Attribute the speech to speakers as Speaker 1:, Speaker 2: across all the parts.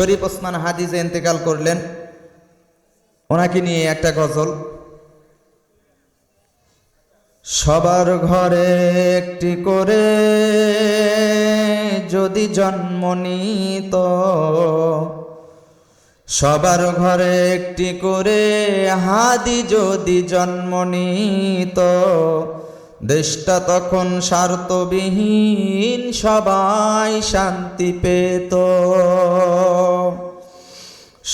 Speaker 1: শরীফ ওসমান হাদি যে ইন্তেকাল করলেন, ওনাকে নিয়ে একটা গজল। সবার ঘরে একটি করে যদি জন্ম নিত, সবার ঘরে একটি করে হাদি যদি জন্ম নিত, দেশটা তখন স্বার্থবিহীন সবাই শান্তি পেত।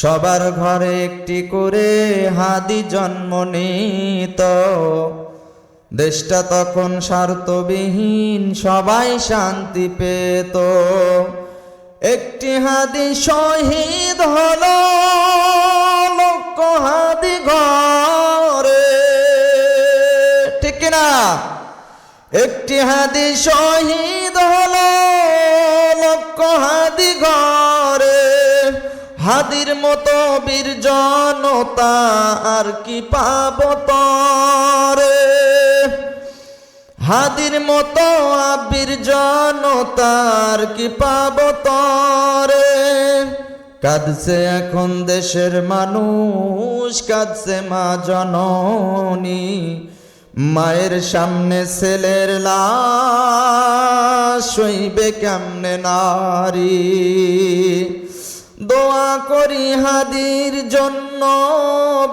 Speaker 1: সবার ঘরে একটি করে হাদি জন্ম নিত, দেশটা তখন স্বার্থবিহীন সবাই শান্তি পেত। একটি হাদি শহীদ হলো লক্ষ হাদি ঘরে, ঠিক না? একটি হাদি শহীদ হলো লক্ষ হাদি ঘরে, হাদির মতো বীর জনতা আর কি পাব তরে, হাদির মতো বীর জনতা আর কি পাব তরে। কাঁদছে এখন দেশের মানুষ, কাঁদছে মা জননী, মায়ের সামনে ছেলের লাশ সইবে কেমনে নারী। দোয়া করি হাদির জন্য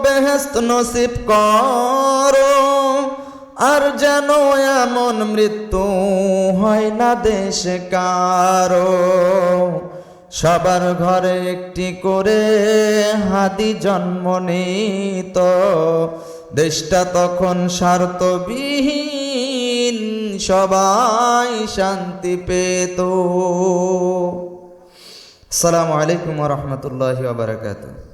Speaker 1: বেহেশত নসিব করো, আর যেন এমন মৃত্যু হয় না দেশে কারো। সবার ঘরে একটি করে হাদি জন্ম নিত, দেশটা তখন স্বার্থবিহীন সবাই শান্তি পেত। আসসালামু আলাইকুম ওয়া রাহমাতুল্লাহি ওয়া বারাকাতুহু।